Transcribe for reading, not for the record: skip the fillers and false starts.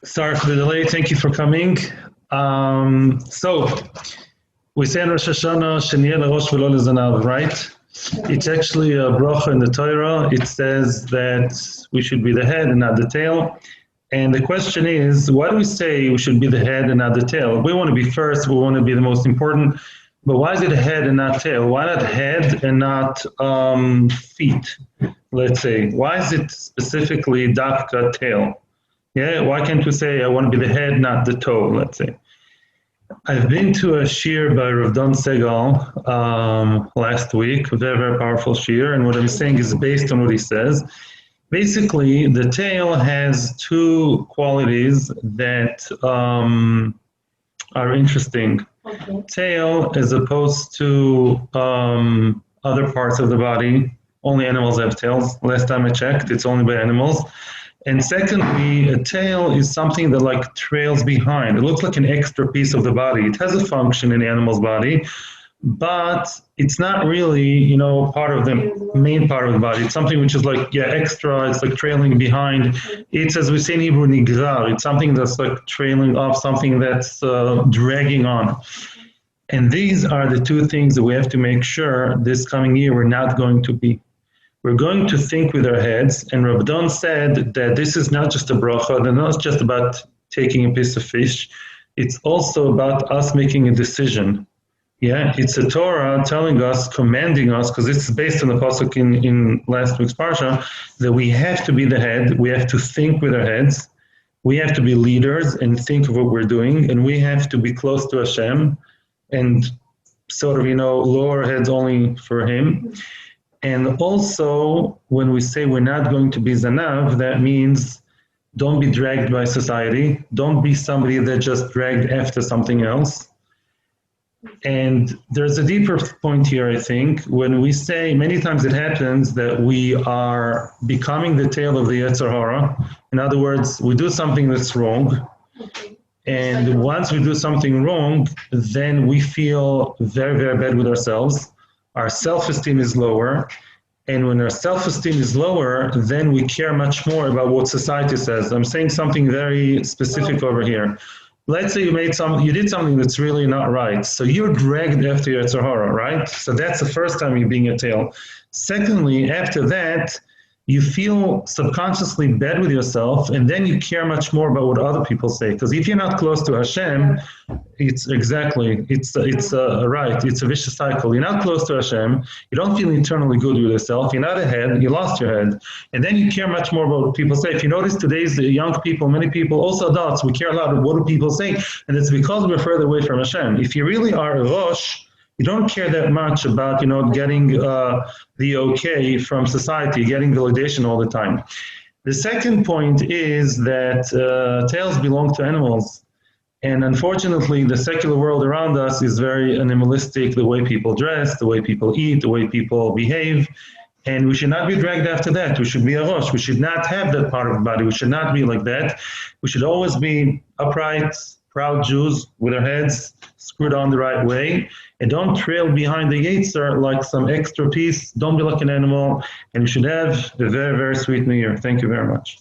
Sorry for the delay. Thank you for coming. So we say in Rosh HaShana, "Sheniyeh Rosh v'lo lezanav," right? It's actually a bracha in the Torah. It says that we should be the head and not the tail. And the question is, why do we say we should be the head and not the tail? We want to be first. We want to be the most important. But why is it head and not tail? Why not head and not feet? Let's say. Why is it specifically dafka tail? Yeah, why can't we say I want to be the head, not the toe, let's say. I've been to a shir by Rav Don Segal last week, a very, very powerful shir, and what I'm saying is based on what he says. Basically, the tail has two qualities that are interesting. Okay. Tail, as opposed to other parts of the body, only animals have tails. Last time I checked, it's only by animals. And secondly, a tail is something that like trails behind. It looks like an extra piece of the body. It has a function in the animal's body, but it's not really, part of the main part of the body. It's something which is like, extra. It's like trailing behind. It's, as we say in Hebrew, nigrar. It's something that's like trailing off, something that's dragging on. And these are the two things that we have to make sure this coming year we're not going to be. We're going to think with our heads, and Rav Don said that this is not just a bracha, and not just about taking a piece of fish, it's also about us making a decision. Yeah, it's a Torah telling us, commanding us, because this is based on the pasuk in last week's parsha, that we have to be the head, we have to think with our heads, we have to be leaders and think of what we're doing, and we have to be close to Hashem, and sort of, lower our heads only for Him. And also, when we say we're not going to be zanav, that means don't be dragged by society. Don't be somebody that just dragged after something else. And there's a deeper point here, I think, when we say many times it happens that we are becoming the tail of the Yetzer Hara. In other words, we do something that's wrong. And once we do something wrong, then we feel very, very bad with ourselves. Our self-esteem is lower, and when our self-esteem is lower, then we care much more about what society says. I'm saying something very specific over here. Let's say you did something that's really not right, so you're dragged after your Yetzer Hara, right? So that's the first time you're being a tail. Secondly, after that, you feel subconsciously bad with yourself, and then you care much more about what other people say. Because if you're not close to Hashem, it's right. It's a vicious cycle. You're not close to Hashem. You don't feel eternally good with yourself. You're not ahead. You lost your head, and then you care much more about what people say. If you notice today's young people, many people, also adults, we care a lot about what do people say, and it's because we're further away from Hashem. If you really are a Rosh, you don't care that much about, getting the okay from society, getting validation all the time. The second point is that tails belong to animals. And unfortunately, the secular world around us is very animalistic, the way people dress, the way people eat, the way people behave. And we should not be dragged after that. We should be a Rosh. We should not have that part of the body. We should not be like that. We should always be upright, proud Jews with our heads screwed on the right way, and don't trail behind the Yetzer like some extra piece. Don't be like an animal, and you should have a very, very sweet New Year. Thank you very much.